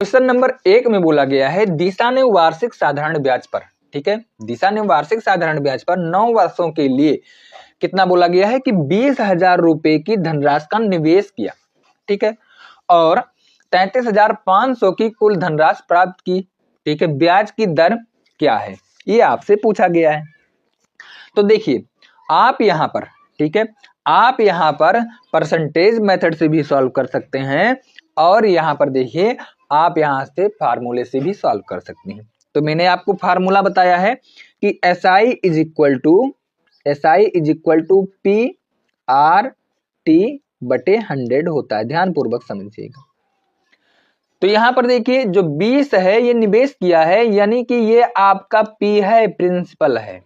Question number 1 में बोला गया है दिशा ने वार्षिक साधारण ब्याज पर, ठीक है, दिशा ने वार्षिक साधारण ब्याज पर 9 वर्षों के लिए कितना बोला गया है कि 20,000 रुपए की धनराशि का निवेश किया, ठीक है, और 33,500 की कुल धनराशि प्राप्त की, ठीक है, ब्याज की दर क्या है, ये आपसे पूछा गया है। तो देखिए आप यहाँ पर, ठीक है, आप यहाँ पर परसेंटेज मेथड से भी सॉल्व कर सकते हैं और यहाँ पर देखिए आप यहाँ से फार्मूले से भी सॉल्व कर सकते हैं। तो मैंने आपको फार्मूला बताया है कि SI is equal to PRT/100 होता है, ध्यान पूर्वक समझिएगा। तो यहाँ पर देखिए जो 20 है ये निवेश किया है, यानी कि ये आपका P है, प्रिंसिपल है,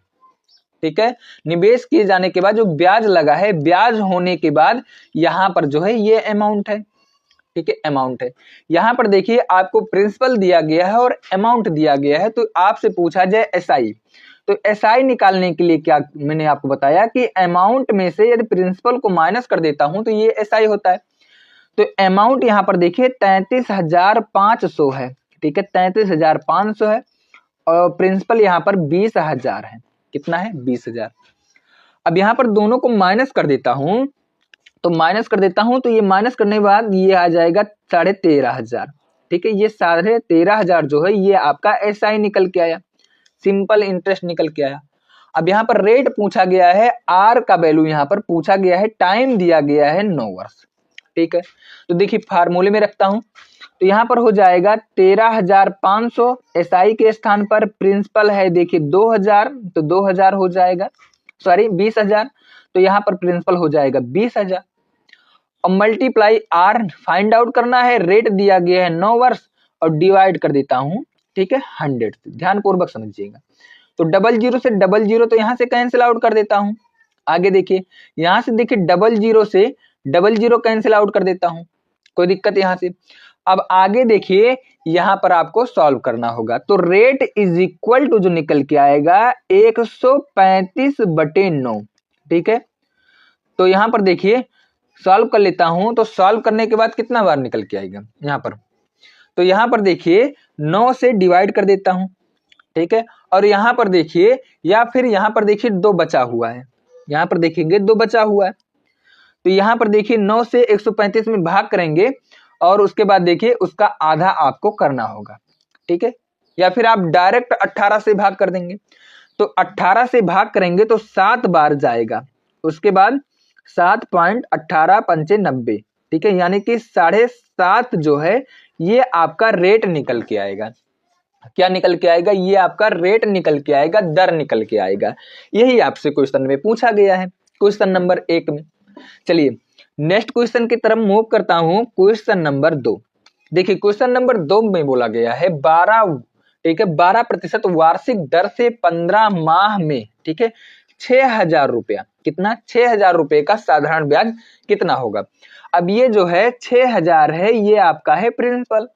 ठीक है। निवेश किए जाने के बाद जो ब्याज लगा है, ब्याज होने के बाद यहाँ पर जो है ये अमाउंट है, ठीक है, अमाउंट है। यहाँ पर देखिए आपको प्रिंसिपल दिया गया है और अमाउंट दिया गया है, तो आपसे पूछा जाए SI, तो SI निकालने के लिए क्या मैंने आपको बताया कि अमाउंट में से यदि प्रिंसिपल को माइनस कर देता हूं तो ये SI होता है। तो अमाउंट यहाँ पर देखिए 33,500 है, ठीक है, 33,500 है और प्रिंसिपल यहाँ पर 20,000 है। कितना है? 20,000। अब यहाँ पर दोनों को माइनस कर देता हूं, तो माइनस कर देता हूं तो ये माइनस करने के बाद ये आ जाएगा 13,500, ठीक है। ये 13,500 जो है ये आपका SI निकल के आया, सिंपल इंटरेस्ट निकल के आया। अब यहाँ पर रेट पूछा गया है, R का वैल्यू यहाँ पर पूछा गया है, टाइम दिया गया है 9 वर्ष, ठीक है। तो देखिए फार्मूले में रखता हूं तो यहाँ पर हो जाएगा 13,500, SI के स्थान पर प्रिंसिपल है देखिए 2,000, तो 2,000 हो जाएगा, सॉरी 20,000, तो यहाँ पर प्रिंसिपल हो जाएगा 20,000 और मल्टीप्लाई R फाइंड आउट करना है, रेट दिया गया है 9 वर्ष और डिवाइड कर देता हूं, ठीक है, 100 से, ध्यान पूर्वक समझिएगा। तो 00 से 00 तो यहाँ से कैंसिल आउट कर देता हूं। आगे देखिए यहाँ से देखिए 00 से 00 कैंसिल आउट कर देता हूं, कोई दिक्कत यहाँ से। अब आगे देखिए यहाँ पर आपको सॉल्व करना होगा, तो रेट इज इक्वल टू जो निकल के आएगा 135/9, ठीक है। तो यहाँ पर देखिए सॉल्व कर लेता हूं, तो सॉल्व करने के बाद कितना बार निकल के आएगा यहाँ पर, तो यहाँ पर देखिए 9 से डिवाइड कर देता हूं, ठीक है, और यहाँ पर देखिए या फिर यहाँ पर देखिए 2 बचा हुआ है, यहाँ पर देखेंगे 2 बचा हुआ है, तो यहाँ पर देखिए 9 से 135 में भाग करेंगे और उसके बाद देखिए उसका आधा आपको करना होगा, ठीक है, या फिर आप डायरेक्ट 18 से भाग कर देंगे। तो 18 से भाग करेंगे तो 7 बार जाएगा, उसके बाद 7.1895, ठीक है, यानी कि 7.5 जो है ये आपका रेट निकल के आएगा। क्या निकल के आएगा? ये आपका रेट निकल के आएगा, दर निकल के आएगा। यही आपसे क्वेश्चन में पूछा गया है, क्वेश्चन नंबर 1 में। चलिए नेक्स्ट क्वेश्चन की तरफ मूव करता हूं, क्वेश्चन नंबर 2। देखिए क्वेश्चन नंबर 2 में बोला गया है 12, ठीक है, 12% वार्षिक दर से 15 माह में, ठीक है, 6,000 रुपया, कितना? 6,000 रुपए का साधारण ब्याज कितना होगा? अब ये जो है 6,000 है, ये आपका है प्रिंसिपल,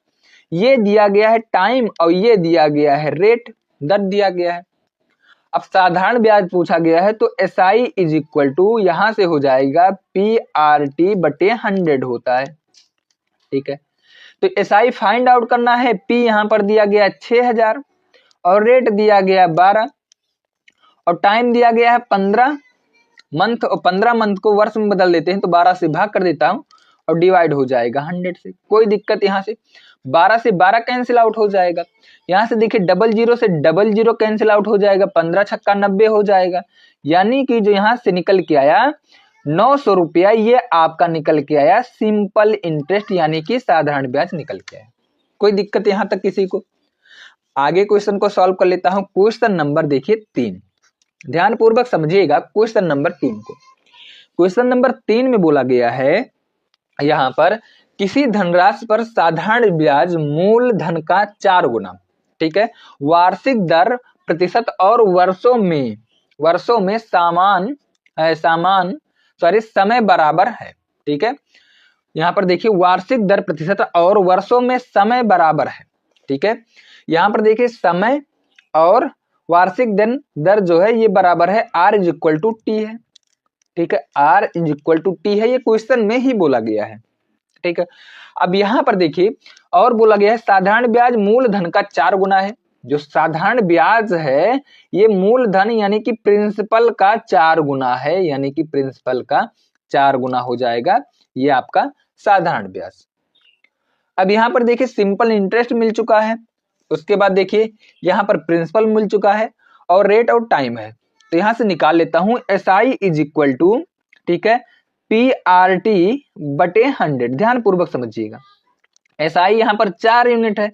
ये दिया गया है टाइम और ये दिया गया है रेट, दर दिया गया है। अब साधारण ब्याज पूछा गया है तो SI इज इक्वल टू यहां से हो जाएगा PRT/100 होता है, ठीक है। तो SI फाइंड आउट करना है, P यहां पर दिया गया 6,000 और रेट दिया गया 12 और टाइम दिया गया है 15 मंथ, और 15 मंथ को वर्ष में बदल देते हैं तो 12 से भाग कर देता हूं और डिवाइड हो जाएगा 100 से। कोई दिक्कत यहाँ से 12 से 12 कैंसिल आउट हो जाएगा, यहाँ से देखिए 00 से 00 कैंसिल आउट हो जाएगा, 15 छक्का 90 हो जाएगा, यानी कि जो यहाँ से निकल के आया 900 रुपया ये आपका निकल के आया सिंपल इंटरेस्ट, यानी कि साधारण ब्याज निकल के आया। कोई दिक्कत यहाँ तक किसी को? आगे क्वेश्चन को सॉल्व कर लेता हूं, क्वेश्चन नंबर देखिए 3, ध्यान पूर्वक समझिएगा क्वेश्चन नंबर 3 को। क्वेश्चन नंबर 3 में बोला गया है यहाँ पर किसी धनराशि पर साधारण ब्याज मूल धन का 4 गुना, ठीक है, वार्षिक दर प्रतिशत और वर्षों में समय बराबर है, ठीक है। यहाँ पर देखिए वार्षिक दर प्रतिशत और वर्षों में समय बराबर है, ठीक है। यहाँ पर देखिए समय और वार्षिक दर जो है ये बराबर है R is equal to T है, ठीक है, R is equal to T है, ये क्वेश्चन में ही बोला गया है, ठीक है। अब यहाँ पर देखिए और बोला गया है साधारण ब्याज मूलधन का 4 गुना है। जो साधारण ब्याज है ये मूलधन यानी कि प्रिंसिपल का 4 गुना है, यानी कि प्रिंसिपल का 4 गुना हो जाएगा ये आपका साधारण ब्याज। अब यहाँ पर देखिए सिंपल इंटरेस्ट मिल चुका है, उसके बाद देखिए यहाँ पर प्रिंसिपल मिल चुका है और रेट और टाइम है। तो यहां से निकाल लेता हूं SI इज इक्वल टू, ठीक है, PRT बटे 100। ध्यान पूर्वक समझिएगा, SI यहां पर 4 यूनिट है,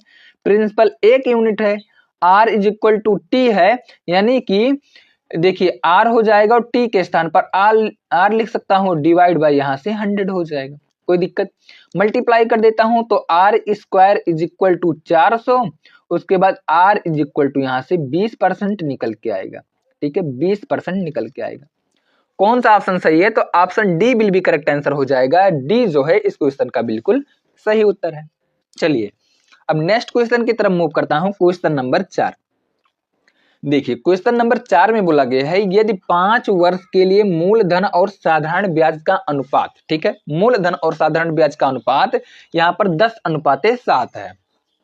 प्रिंसिपल 1 यूनिट है, R is equal to T है, यानी कि देखिए R हो जाएगा और T के स्थान पर R लिख सकता हूं, डिवाइड बाय यहां से 100 हो जाएगा, कोई दिक्कत। मल्टीप्लाई कर देता हूं तो R square is equal to 400, उसके बाद R इज इक्वल टू यहां से 20% निकल के आएगा, ठीक है, 20% निकल के आएगा। कौन सा ऑप्शन सही है? तो option D will be correct answer हो जाएगा। डी जो है इस क्वेश्चन का बिल्कुल सही उत्तर है। चलिए अब नेक्स्ट क्वेश्चन की तरफ मूव करता हूं, क्वेश्चन नंबर 4। देखिए क्वेश्चन नंबर 4 में बोला गया है यदि 5 वर्ष के लिए मूलधन और साधारण ब्याज का अनुपात, ठीक है, मूलधन और साधारण ब्याज का अनुपात यहाँ पर 10:7 है,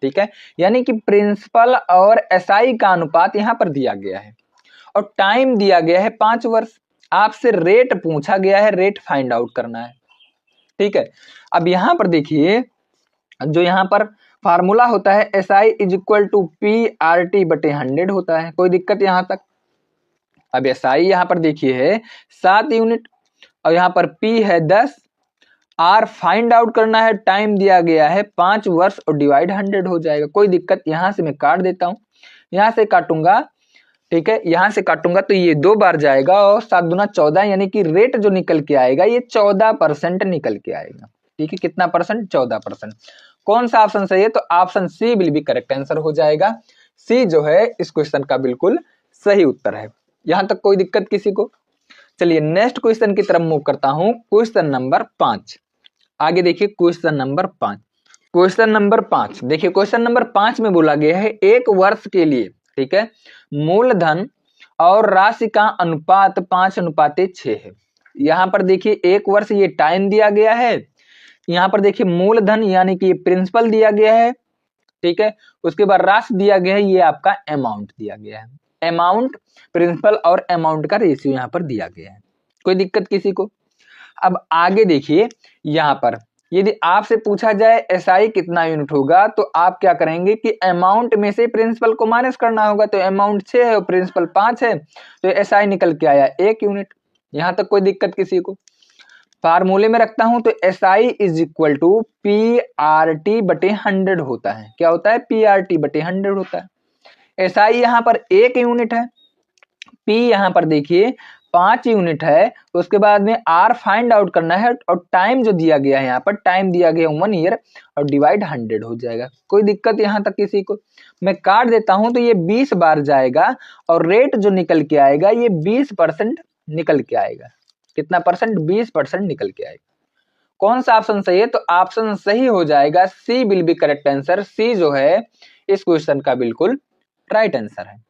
ठीक है, यानी कि प्रिंसिपल और SI का अनुपात यहाँ पर दिया गया है और टाइम दिया गया है 5 वर्ष। आपसे रेट पूछा गया है, रेट फाइंड आउट करना है, ठीक है। अब यहां पर देखिए जो यहां पर फार्मूला होता है SI is equal to PRT बटे 100 होता है, कोई दिक्कत यहां तक। अब SI यहां पर देखिए है 7 यूनिट और यहां पर P है 10, R फाइंड आउट करना है, टाइम दिया गया है 5 वर्ष और डिवाइड 100 हो जाएगा, कोई दिक्कत। यहां से मैं काट देता हूं, यहां से काटूंगा, ठीक है, यहां से काटूंगा तो ये 2 बार जाएगा और 7 दूना 14, यानी कि रेट जो निकल के आएगा ये 14% निकल के आएगा, ठीक है, कितना परसेंट? 14%। कौन सा ऑप्शन सही है? तो option C will be correct answer हो जाएगा। सी जो है इस क्वेश्चन का बिल्कुल सही उत्तर है। यहां तक कोई दिक्कत किसी को? चलिए नेक्स्ट क्वेश्चन की तरफ मूव करता हूं, क्वेश्चन नंबर 5। आगे देखिए क्वेश्चन नंबर 5। क्वेश्चन नंबर 5 देखिए, क्वेश्चन नंबर 5 में बोला गया है 1 वर्ष के लिए, ठीक है, मूलधन और राशि का अनुपात 5:6 है। यहां पर देखिए 1 वर्ष ये टाइम दिया गया है, यहां पर देखिए मूलधन यानी कि प्रिंसिपल दिया गया है, ठीक है, उसके बाद राशि दिया गया है, ये आपका अमाउंट दिया गया है, अमाउंट, प्रिंसिपल और अमाउंट का रेशियो यहां पर दिया गया है, कोई दिक्कत किसी को? अब आगे देखिए यहां पर यदि आपसे पूछा जाए SI कितना यूनिट होगा तो आप क्या करेंगे कि अमाउंट में से प्रिंसिपल को माइनस करना होगा। तो अमाउंट 6 है और प्रिंसिपल 5 है, तो SI निकल के आया 1 यूनिट। यहां तक कोई दिक्कत किसी को? फार्मूले में रखता हूं तो SI is equal to PRT बटे 100 होता है। क्या होता है? PRT बटे 100 होता है। SI यहां पर 1 यूनिट है, P यहां पर देखिए 5 यूनिट है, उसके बाद में R फाइंड आउट करना है और टाइम जो दिया गया है यहाँ पर टाइम दिया गया 1 ईयर और डिवाइड 100 हो जाएगा। कोई दिक्कत यहाँ तक किसी को? मैं काट देता हूं तो ये 20 बार जाएगा और रेट जो निकल के आएगा ये 20% निकल के आएगा। कितना परसेंट? 20% निकल के आएगा। कौन सा ऑप्शन सही है? तो ऑप्शन सही हो जाएगा सी will be correct answer. C जो है इस क्वेश्चन का बिल्कुल राइट आंसर है।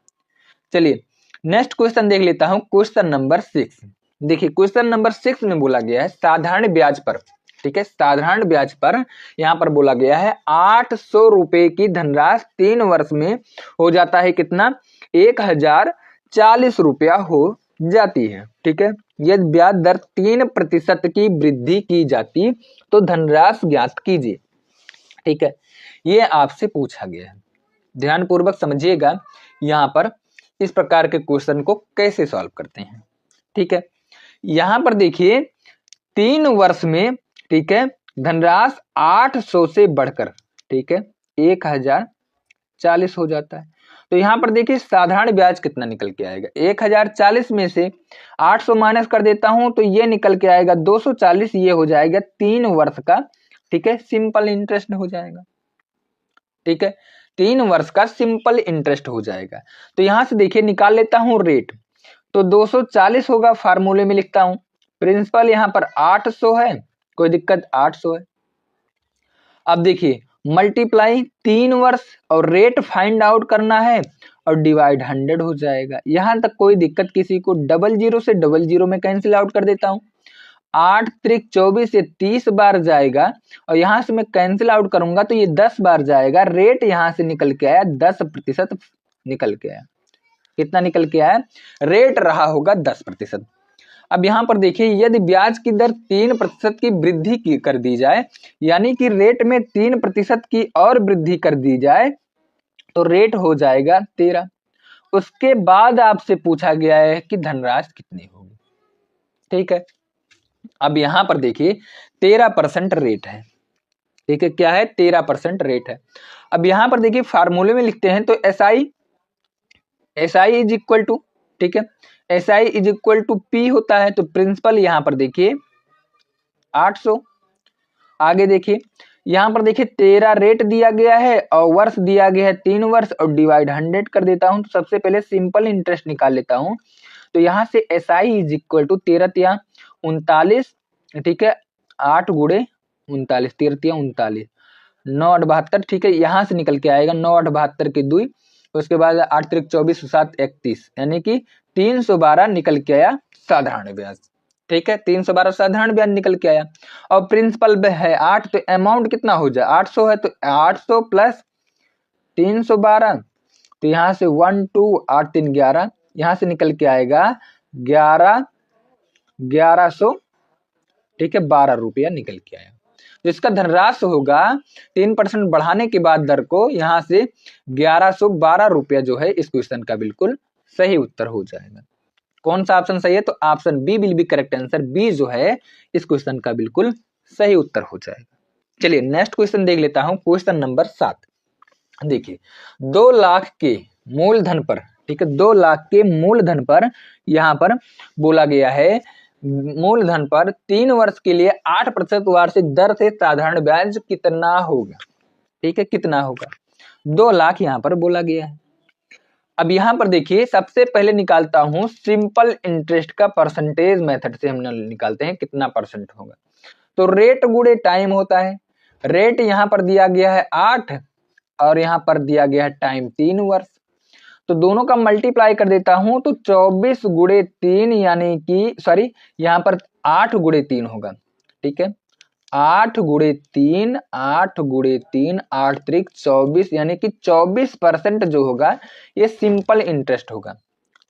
चलिए नेक्स्ट क्वेश्चन देख लेता हूं, क्वेश्चन नंबर 6। देखिए क्वेश्चन नंबर 6 में बोला गया है साधारण ब्याज पर, ठीक है, साधारण ब्याज पर यहां पर बोला गया है 800 रुपए की धनराशि 3 वर्ष में हो जाता है कितना? 1040 रुपया हो जाती है, ठीक है। यदि ब्याज दर 3% की वृद्धि की जाती तो धनराशि ज्ञात कीजिए, ठीक है, ये आपसे पूछा गया है। ध्यान पूर्वक समझिएगा यहां पर इस प्रकार के क्वेश्चन को कैसे सॉल्व करते हैं, ठीक है। यहां पर देखिए 3 वर्ष में, ठीक है, धनराशि 800 से बढ़कर, ठीक है, 1040 हो जाता है। तो यहां पर देखिए साधारण ब्याज कितना निकल के आएगा? 1040 में से 800 माइनस कर देता हूं तो ये निकल के आएगा 240, ये हो जाएगा 3 वर्ष का, ठीक है, सिंपल इंटरेस्ट हो जाएगा, ठीक है, 3 वर्ष का सिंपल इंटरेस्ट हो जाएगा। तो यहां से देखिए निकाल लेता हूं रेट, तो 240 होगा, फार्मूले में लिखता हूं, प्रिंसिपल यहां पर 800 है, कोई दिक्कत, 800 है। अब देखिए मल्टीप्लाई 3 वर्ष और रेट फाइंड आउट करना है और डिवाइड 100 हो जाएगा। यहां तक कोई दिक्कत किसी को? 00 से 00 में कैंसिल आउट कर देता हूं, 8 त्रिक 24 ये 30 बार जाएगा और यहां से मैं कैंसिल आउट करूंगा तो ये 10 बार जाएगा। रेट यहां से निकल के आया 10% निकल के आया। कितना निकल के आया? रेट रहा होगा 10%। अब यहां पर देखिए, यदि ब्याज की दर 3% की वृद्धि की कर दी जाए, यानी कि रेट में 3% की और वृद्धि कर दी जाए तो रेट हो जाएगा 13। उसके बाद आपसे पूछा गया है कि धनराशि कितनी होगी। ठीक है, अब यहां पर देखिए 13% रेट है। ठीक है, क्या है? 13% रेट है। अब यहां पर देखिए फार्मूले में लिखते हैं तो S I is equal to, ठीक है, S I is equal to P होता है। तो प्रिंसिपल यहां पर देखिए 800। आगे देखिए, यहां पर देखिए 13 रेट दिया गया है और वर्ष दिया गया है 3 वर्ष और डिवाइड 100 कर देता हूं। तो सबसे पहले सिंपल इंटरेस्ट निकाल लेता हूं। तो यहां से S I is equal to 13 39, ठीक है, 8 गुड़े 39, 13 39, 9 8 72, ठीक है, यहां से निकल के आएगा 9 8 72 के 2। उसके बाद 8 त्रिक 24 7 31, यानी कि 312 निकल के आया साधारण ब्याज। ठीक है, 312 साधारण ब्याज निकल के आया। और प्रिंसिपल है 8, तो अमाउंट कितना हो जाए? 800 है, तो 800 प्लस 312, तो यहां से 1 2 8 3 11, यहां से निकल के आएगा 1100, ठीक है, 12 रुपया निकल के आया। तो इसका धनराशि होगा 3% बढ़ाने के बाद दर को, यहां से 1112 रुपया जो है इस क्वेश्चन का बिल्कुल सही उत्तर हो जाएगा। कौन सा ऑप्शन सही है? तो option B will be correct answer. B जो है इस क्वेश्चन का बिल्कुल सही उत्तर हो जाएगा। चलिए नेक्स्ट क्वेश्चन देख लेता हूं, क्वेश्चन नंबर 7। देखिए 2 लाख के मूलधन पर, ठीक है, 2 लाख के मूलधन पर यहां पर बोला गया है, मूलधन पर 3 वर्ष के लिए 8% वार्षिक दर से साधारण ब्याज कितना होगा। ठीक है, कितना होगा? 2 लाख यहां पर बोला गया है। अब यहां पर देखिए सबसे पहले निकालता हूं सिंपल इंटरेस्ट का परसेंटेज मेथड से हम निकालते हैं कितना परसेंट होगा। तो रेट गुणे टाइम होता है। रेट यहां पर दिया गया है 8 और यहां पर दिया गया है टाइम 3 वर्ष। तो दोनों का मल्टीप्लाई कर देता हूं तो 24 गुणे 3, यानी कि सॉरी, यहां पर 8 गुणे 3 होगा। ठीक है, 8 गुणे 3, 8 गुणे 3, 8 त्रिक 24, यानी कि 24% जो होगा ये सिंपल इंटरेस्ट होगा।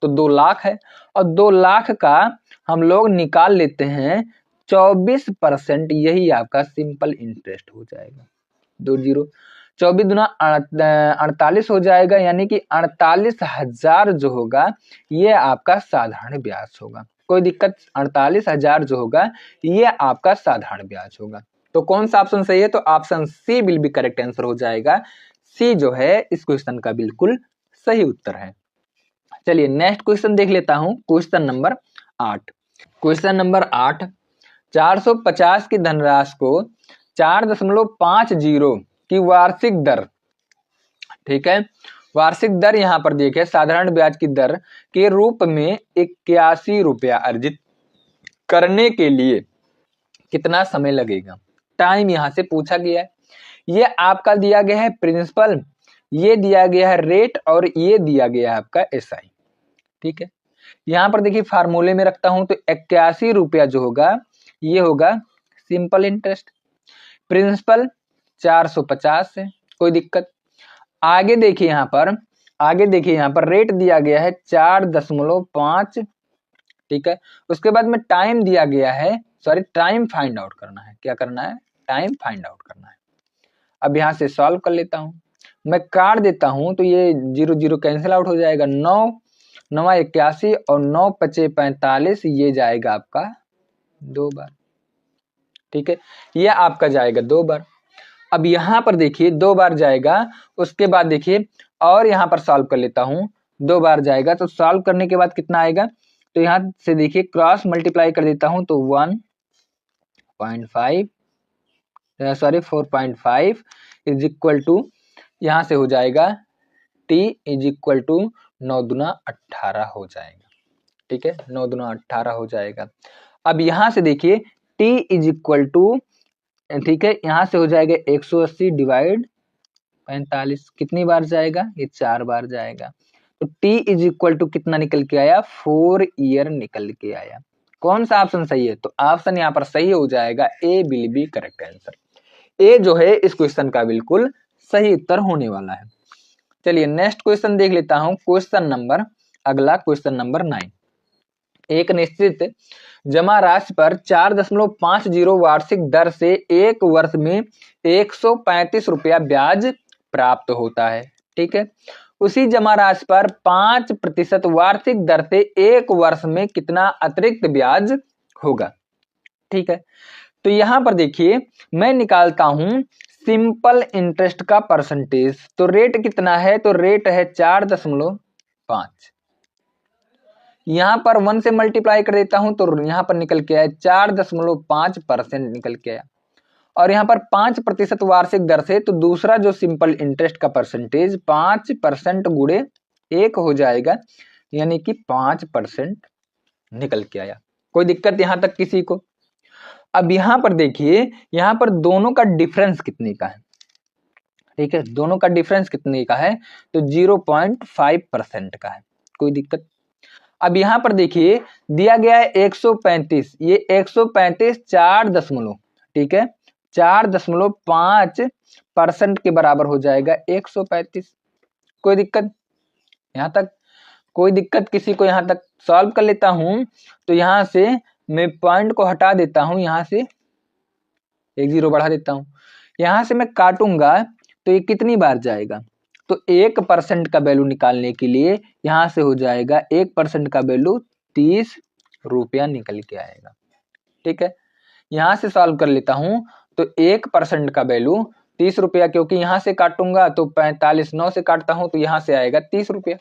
तो 2 लाख है और 2 लाख का हम लोग निकाल लेते हैं 24%, यही आपका सिंपल इंटरेस्ट हो जाएगा। 2 जीरो 24 दुना 48 हो जाएगा, यानी कि 48,000 जो होगा ये आपका साधारण ब्याज होगा। कोई दिक्कत? 48,000 जो होगा ये आपका साधारण ब्याज होगा। तो कौन सा ऑप्शन सही है? तो option C will be correct answer हो जाएगा। सी जो है इस क्वेश्चन का बिल्कुल सही उत्तर है। चलिए नेक्स्ट क्वेश्चन देख लेता हूं, क्वेश्चन नंबर 8। क्वेश्चन नंबर 8, 450 की धनराशि को 4.50 की वार्षिक दर, ठीक है, वार्षिक दर यहां पर देखिए साधारण ब्याज की दर के रूप में 81 रुपया अर्जित करने के लिए कितना समय लगेगा। टाइम यहां से पूछा गया है। ये आपका दिया गया है प्रिंसिपल, ये दिया गया है रेट और ये दिया गया है आपका एसआई। ठीक है, यहां पर देखिए फार्मूले में रखता हूं तो 81 रुपया जो होगा ये होगा सिंपल इंटरेस्ट। प्रिंसिपल 450 है, कोई दिक्कत? आगे देखिए यहां पर, आगे देखिए यहां पर रेट दिया गया है 4.5, ठीक है, उसके बाद में टाइम दिया गया है, सॉरी टाइम फाइंड आउट करना है। क्या करना है? टाइम फाइंड आउट करना है। अब यहां से सॉल्व कर लेता हूं, मैं काट देता हूं तो ये 0 0 कैंसिल आउट हो जाएगा। 9 9 81 और 9 5 45, ये जाएगा आपका 2 बार। ठीक है, ये आपका जाएगा 2 बार। अब यहां पर देखिए 2 बार जाएगा, उसके बाद देखिए और यहां पर सॉल्व कर लेता हूं, 2 बार जाएगा तो सॉल्व करने के बाद कितना आएगा? तो यहां से देखिए क्रॉस मल्टीप्लाई कर देता हूं तो 1.5 सॉरी 4.5 इज इक्वल टू, यहां से हो जाएगा t इज इक्वल टू 9 दूना 18 हो जाएगा। ठीक है, 9 दूना 18 हो जाएगा। अब यहां से देखिए t इज इक्वल टू, ठीक है, यहां से हो जाएगा 180 डिवाइड 45, कितनी बार जाएगा? ये 4 बार जाएगा। तो t इज इक्वल टू कितना निकल के आया? 4 ईयर निकल के आया। कौन सा ऑप्शन सही है? तो ऑप्शन यहाँ पर सही हो जाएगा ए विल बी करेक्ट आंसर। ए जो है इस क्वेश्चन का बिल्कुल सही उत्तर होने वाला है। चलिए नेक्स्ट क्वेश्चन देख लेता हूं। अगला क्वेश्चन नंबर 9। एक निश्चित जमा राशि पर 4.50 वार्षिक दर से एक वर्ष में 135 रुपया ब्याज प्राप्त होता है। ठीक है, उसी जमा राशि पर 5% वार्षिक दर से एक वर्ष में कितना अतिरिक्त ब्याज होगा? ठीक है, तो यहां पर देखिए मैं निकालता हूं सिंपल इंटरेस्ट का परसेंटेज। तो रेट कितना है? तो रेट है 4.5। यहां पर 1 से मल्टीप्लाई कर देता हूं तो यहां पर निकल के आया 4.5% निकल के आया। और यहाँ पर 5% वार्षिक दर से, तो दूसरा जो सिंपल इंटरेस्ट का परसेंटेज 5% गुणे 1 हो जाएगा, यानी कि 5% निकल के आया। कोई दिक्कत यहां तक किसी को? अब यहां पर देखिए, यहां पर दोनों का डिफरेंस कितने का है? ठीक है, दोनों का डिफरेंस कितने का है? तो 0.5% का है। कोई दिक्कत? अब यहां पर देखिए दिया गया है 135, ये 135 4 ठीक है 4.5% के बराबर हो जाएगा 135। कोई दिक्कत यहां तक? कोई दिक्कत किसी को? यहां तक सॉल्व कर लेता हूं। तो यहां से मैं पॉइंट को हटा देता हूं, यहां से एक 0 बढ़ा देता हूं, यहां से मैं काटूंगा तो ये कितनी बार जाएगा? तो 1% का वैल्यू निकालने के लिए यहां से हो जाएगा 1% का वैल्यू 30 रुपया निकल के आएगा। ठीक है, यहां से सॉल्व कर लेता हूं। तो 1% का वैल्यू 30 रुपया, क्योंकि यहां से काटूंगा तो 45, 9 से काटता हूं तो यहां से आएगा 30 रुपया।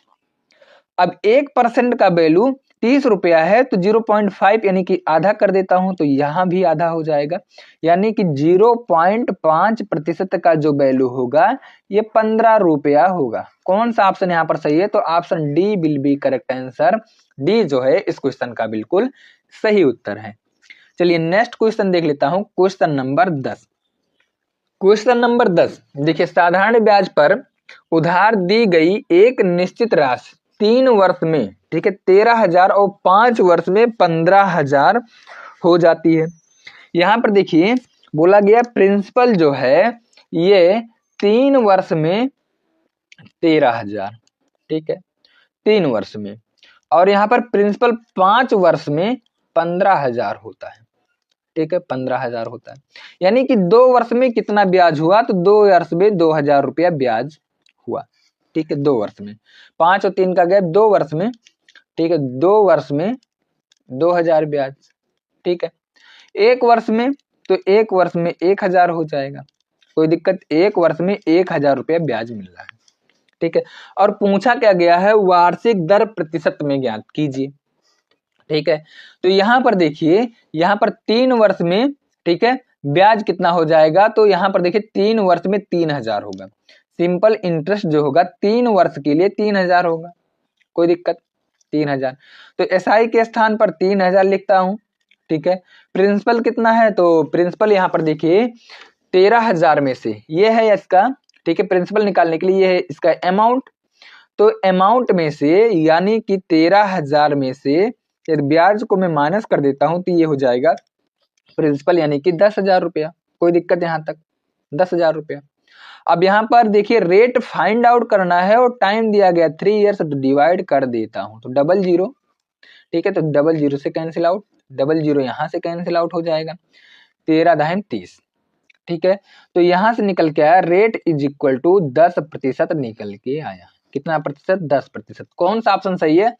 अब 1% का वैल्यू 30 रुपया है तो 0.5 यानी कि आधा कर देता हूं तो यहां भी आधा हो जाएगा, यानी कि 0.5% का जो वैल्यू होगा ये 15 रुपया होगा। कौन सा ऑप्शन यहां पर सही है? तो option D will be correct answer. D जो है इस क्वेश्चन का बिल्कुल सही उत्तर है। चलिए नेक्स्ट क्वेश्चन देख लेता हूं। Question number 10। क्वेश्चन नंबर 10 देखिए, साधारण ब्याज पर उधार दी गई एक निश्चित राशि 3 वर्ष में, ठीक है 13,000 और 5 वर्ष में 15,000 हो जाती है। यहां पर देखिए बोला गया प्रिंसिपल जो है ये 3 वर्ष में 13,000, ठीक है 3 वर्ष में, और यहाँ पर प्रिंसिपल 5 वर्ष में 15,000 होता है। ठीक है 15,000 होता है, यानी कि 2 वर्ष में कितना ब्याज हुआ? तो 2 वर्ष में 2,000 रुपया ब्याज हुआ। ठीक है 2 वर्ष में, 5 और 3 का गैप 2 वर्ष में, ठीक है 2 वर्ष में 2,000 ब्याज। ठीक है, 1 वर्ष में, तो 1 वर्ष में 1,000 हो जाएगा। कोई दिक्कत? 1 वर्ष में 1,000 रुपया ब्याज मिल रहा है। ठीक है, और पूछा क्या गया है? वार्षिक दर प्रतिशत में ज्ञात कीजिए। ठीक है, तो यहां पर देखिए, यहां पर 3 वर्ष में, ठीक है ब्याज कितना हो जाएगा? तो यहां पर देखिए 3 वर्ष में 3,000 होगा। सिंपल इंटरेस्ट जो होगा 3 वर्ष के लिए 3,000 होगा। कोई दिक्कत? 3,000, तो एसआई के स्थान पर 3,000 लिखता हूं। ठीक है, प्रिंसिपल कितना है? तो प्रिंसिपल यहां पर देखिए 13,000 में से ये है इसका, ठीक है प्रिंसिपल निकालने के लिए ये है इसका अमाउंट। तो अमाउंट में से यानी कि 13,000 में से ब्याज को मैं माइनस कर देता हूं तो ये हो जाएगा प्रिंसिपल, यानी कि 10,000 रुपया। कोई दिक्कत यहां तक? 10,000 रुपया। अब यहां पर देखिए रेट फाइंड आउट करना है और टाइम दिया गया 3 ईयर्स, तो डिवाइड कर देता हूं तो 00, ठीक है तो 00 से कैंसिल आउट, 00 यहां से कैंसिल आउट हो जाएगा, 13 दाहिन 30। ठीक है, तो यहां से निकल के आया रेट इज इक्वल टू 10% निकल के आया। कितना प्रतिशत? 10%। कौन सा ऑप्शन सही है?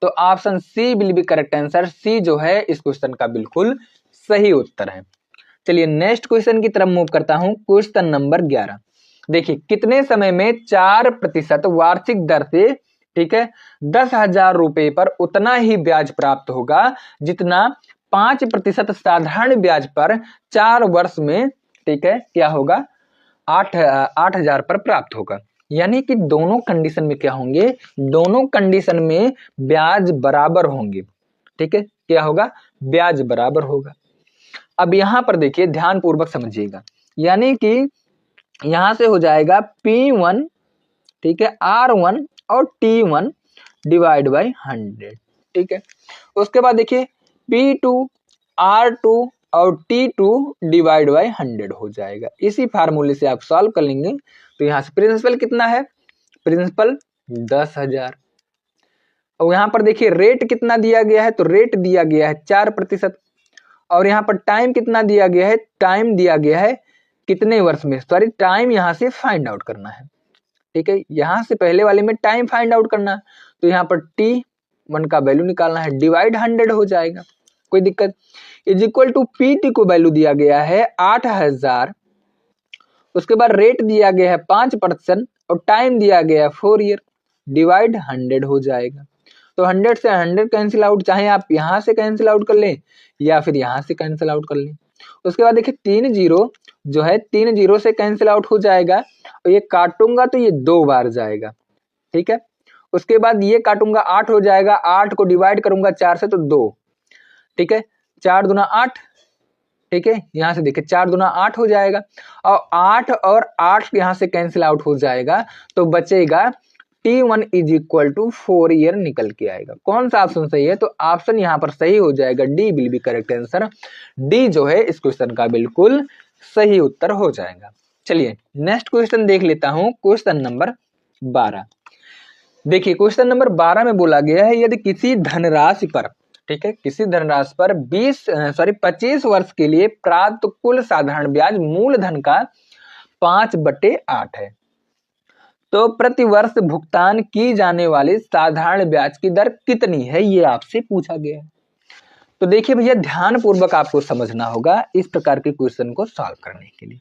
तो option C will be correct answer. C जो है इस क्वेश्चन का बिल्कुल सही उत्तर है। चलिए नेक्स्ट क्वेश्चन की तरफ मूव करता हूं। क्वेश्चन नंबर 11 देखिए, कितने समय में 4% वार्षिक दर से, ठीक है 10,000 रुपए पर उतना ही ब्याज प्राप्त होगा जितना 5% साधारण ब्याज पर 4 वर्ष में, ठीक है क्या होगा? 8,000 पर प्राप्त होगा। यानी कि दोनों कंडीशन में क्या होंगे? दोनों कंडीशन में ब्याज बराबर होंगे। ठीक है, क्या होगा? ब्याज बराबर होगा। अब यहां पर देखिए ध्यान पूर्वक समझिएगा, यानी कि यहां से हो जाएगा P1, ठीक है R1 और T1 डिवाइड बाई 100। ठीक है, उसके बाद देखिए P2 R2 और T2 डिवाइड बाई 100 हो जाएगा। इसी फार्मूले से आप सॉल्व कर लेंगे। तो यहाँ से प्रिंसिपल कितना है, प्रिंसिपल 10,000। और यहाँ पर देखिए रेट कितना दिया गया है, तो रेट दिया गया है 4%। और यहाँ पर टाइम कितना दिया गया है, टाइम दिया गया है कितने वर्ष में, सॉरी टाइम यहाँ से फाइंड आउट करना है। ठीक है, यहाँ से पहले वाले में टाइम फाइंड आउट करना है, तो यहाँ पर T1 का वैल्यू निकालना है, डिवाइड 100 हो जाएगा, कोई दिक्कत। इज इक्वल टू PT को वैल्यू दिया गया है 8,000, उसके बाद रेट दिया गया है 5% और टाइम दिया गया है 4 ईयर, डिवाइड 100 हो जाएगा। तो 100 से 100 कैंसिल आउट, चाहे आप यहाँ से कैंसिल आउट कर लें या फिर यहाँ से कैंसिल आउट कर लें। उसके बाद देखिए 3 जीरो जो है 3 जीरो से कैंसिल आउट हो जाएगा, और ये काटूंगा तो ये 2 बार जाएगा। ठीक है, उसके बाद ये काटूंगा 8 हो जाएगा, 8 को डिवाइड करूंगा 4 से तो 2। ठीक है, 4 दूना 8। ठीक है, यहाँ से देखिए 4 दूना 8 हो जाएगा, और 8 और 8 यहाँ से कैंसिल आउट हो जाएगा, तो बचेगा T1 is equal to 4 year निकल के आएगा। कौन सा ऑप्शन सही है, तो ऑप्शन यहाँ पर सही हो जाएगा, D will be correct answer. D जो है इस क्वेश्चन का बिल्कुल सही उत्तर हो जाएगा। चलिए नेक्स्ट क्वेश्चन देख लेता हूं, क्वेश्चन नंबर 12। देखिए क्वेश्चन नंबर 12 में बोला गया है, यदि किसी धनराशि पर, ठीक है, किसी धनराशि पर 25 वर्ष के लिए प्राप्त कुल साधारण ब्याज मूलधन का 5/8 है, तो प्रति वर्ष भुगतान की जाने वाली साधारण ब्याज की दर कितनी है, ये आपसे पूछा गया है। तो देखिए भैया ध्यान पूर्वक आपको समझना होगा इस प्रकार के क्वेश्चन को सॉल्व करने के लिए।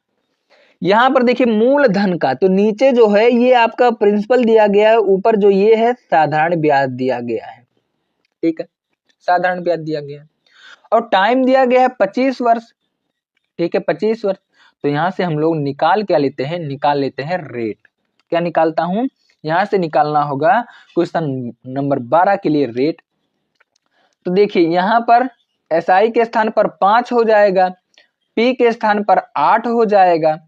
यहाँ पर देखिए मूलधन का, तो नीचे जो है ये आपका प्रिंसिपल दिया गया है, ऊपर जो ये है साधारण ब्याज दिया गया है। ठीक है, साधारण ब्याज दिया गया है, और टाइम दिया गया है 25 वर्ष। ठीक है, 25 वर्ष। तो यहाँ से हम लोग निकाल क्या लेते हैं, निकाल लेते हैं रेट। क्या निकालता हूं, यहां से निकालना होगा क्वेश्चन नंबर 12 के लिए रेट। तो देखिए यहां पर SI के स्थान पर 5 हो जाएगा, P के स्थान पर 8 हो जाएगा।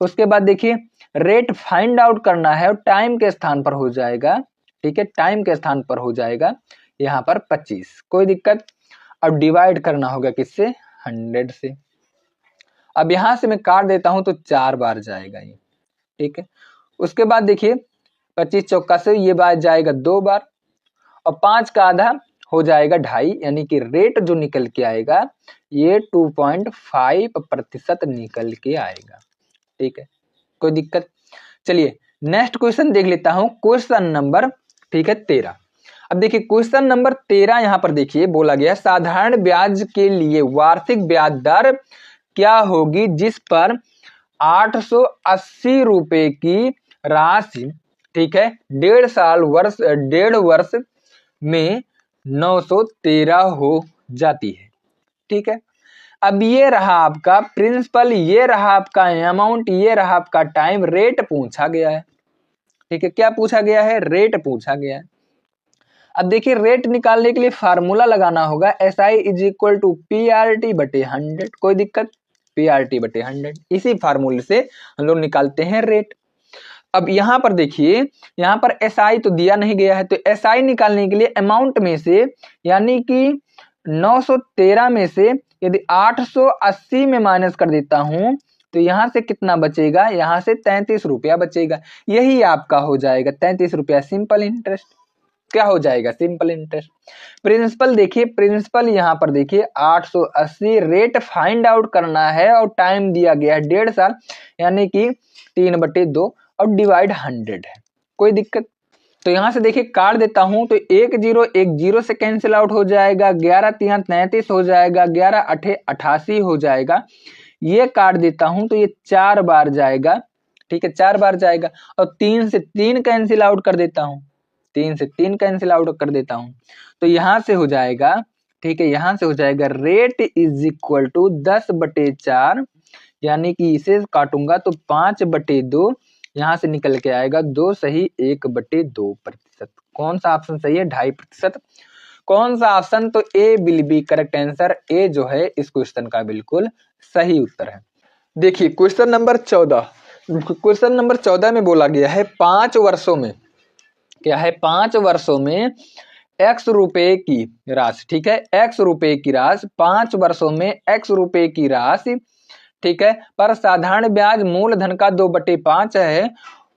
उसके बाद देखिए रेट फाइंड आउट करना है और टाइम के स्थान पर हो जाएगा। ठीक है, टाइम के स्थान पर हो जाएगा यहाँ पर 25, कोई दिक्कत। अब डिवाइड करना होगा किससे, 100 से। अब यहां से मैं काट देता हूं तो 4 बार जाएगा ये। ठीक है, उसके बाद देखिए 25 चौका से ये बार जाएगा 2 बार, और 5 का आधा हो जाएगा 2.5, यानी कि रेट जो निकल के आएगा ये 2.5% निकल के आएगा। ठीक है, कोई दिक्कत। चलिए नेक्स्ट क्वेश्चन देख लेता हूं, क्वेश्चन नंबर, ठीक है, 13। अब देखिए क्वेश्चन नंबर 13 यहां पर देखिए बोला गया साधारण ब्याज के लिए वार्षिक ब्याज दर क्या होगी जिस पर 880 रुपए की राशि, ठीक है, 1.5 वर्ष में 913 हो जाती है। ठीक है, अब ये रहा आपका प्रिंसिपल, ये रहा आपका अमाउंट, ये रहा आपका टाइम, रेट पूछा गया है। ठीक है, क्या पूछा गया है, रेट पूछा गया है। अब देखिए रेट निकालने के लिए फार्मूला लगाना होगा, SI is equal to PRT/100, कोई दिक्कत, PRT/100, इसी फार्मूले से हम लोग निकालते हैं रेट। अब यहां पर देखिए, यहां पर SI तो दिया नहीं गया है, तो SI निकालने के लिए अमाउंट में से, यानी कि 913 में से यदि 880 में माइनस कर देता हूं तो यहां से कितना बचेगा, यहां से 33 रुपया बचेगा। यही आपका हो जाएगा 33 रुपया सिंपल इंटरेस्ट। क्या हो जाएगा, सिंपल इंटरेस्ट। प्रिंसिपल देखिए, प्रिंसिपल यहाँ पर देखिए 880, रेट फाइंड आउट करना है और टाइम दिया गया है 1.5 साल, यानी कि 3/2 और डिवाइड 100 है, कोई दिक्कत। तो यहां से देखिए काट देता हूं तो 1 0 से कैंसिल आउट हो जाएगा, 11 3 33 हो जाएगा, 11 8 88 हो जाएगा। ये काट देता हूं तो ये 4 बार जाएगा। ठीक है, 4 बार जाएगा, और 3 से 3 कैंसिल आउट कर देता हूं, 3 से 3 कैंसिल आउट कर देता हूं, तो यहां से हो जाएगा, ठीक है, यहां से हो जाएगा रेट इज इक्वल टू 10/4, यानी कि इसे काटूंगा तो 5/2, यहां से निकल के आएगा 2 सही 1/2%। कौन सा ऑप्शन सही है, 2.5%। कौन सा ऑप्शन, तो ए विल बी करेक्ट आंसर। ए जो है इस क्वेश्चन का बिल्कुल सही उत्तर है। देखिए क्वेश्चन नंबर 14, क्वेश्चन नंबर 14 में बोला गया है 5 वर्षों में, क्या है, 5 वर्षों में x रुपए की राशि, ठीक है, x रुपए की राशि 5 वर्षों में x रुपए की राशि, ठीक है, पर साधारण ब्याज मूलधन का 2/5 है,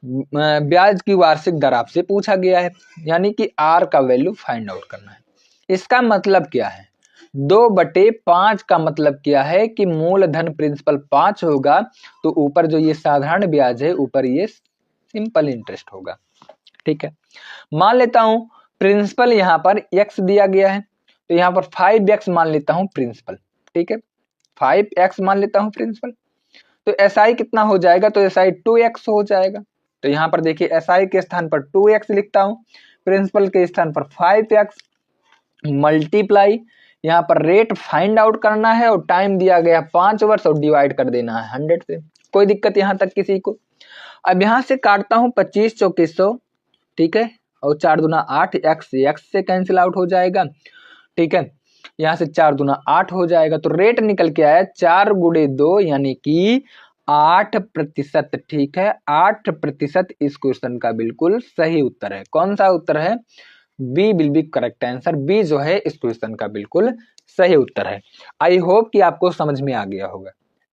ब्याज की वार्षिक दर आपसे पूछा गया है, यानी कि r का वैल्यू फाइंड आउट करना है। इसका मतलब क्या है, 2/5 का मतलब क्या है कि मूलधन प्रिंसिपल 5 होगा, तो ऊपर जो ये साधारण ब्याज है ऊपर ये सिंपल इंटरेस्ट होगा, ठीक है। मान लेता हूं प्रिंसिपल यहां पर x दिया गया है, तो यहां पर 5x मान लेता हूं प्रिंसिपल, ठीक है, 5x मान लेता हूं प्रिंसिपल। तो SI कितना हो जाएगा, तो SI 2x हो जाएगा। तो यहां पर देखिए SI के स्थान पर 2x लिखता हूं, प्रिंसिपल के स्थान पर 5x मल्टीप्लाई, यहाँ पर रेट फाइंड आउट करना है और टाइम दिया गया 5 वर्ष और डिवाइड कर देना है 100 से। कोई दिक्कत यहाँ तक किसी को? अब यहाँ से काटता हूँ 25 चौके 100, ठीक है, और 4 दूना 8, x से कैंसिल आउट हो जाएगा, ठीक है, यहाँ से 4 दूना 8 हो जाएगा, तो रेट निकल के आया 4 गुणे 2 यानी कि 8%, ठीक है, 8% इस क्वेश्चन का बिल्कुल सही उत्तर है। कौन सा उत्तर है? B will be correct answer, B जो है इस क्वेश्चन का बिल्कुल सही उत्तर है। आई होप कि आपको समझ में आ गया होगा।